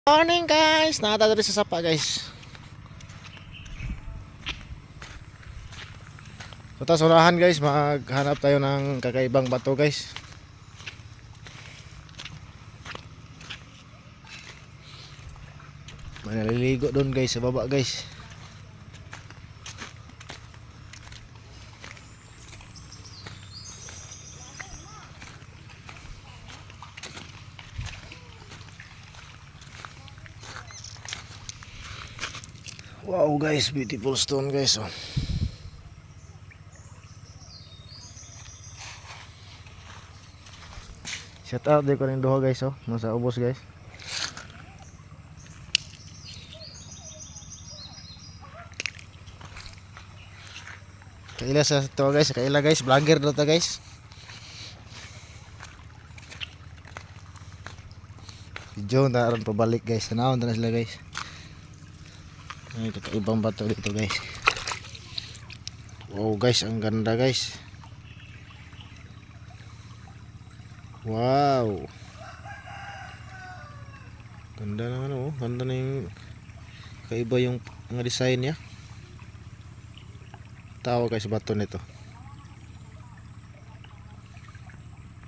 Morning guys, nakata diri sa sapa guys. So tas unahan guys, maghanap tayo ng kakaibang bato guys. May naliligo doon guys sa baba guys. Wow guys, beautiful stone guys. Oh. Shout out din ko rin duha guys. Oh. Nasa ubos guys. Kaila sa to guys, kaila guys, vlogger daw ta guys. Video na ron pabalik guys. Sanahon na sila guys. Ay, kakaibang bato dito guys. Wow guys, ang ganda guys. Wow. Ganda naman oh. Ganda na yung kaiba yung mga design niya. Tawa guys bato nito.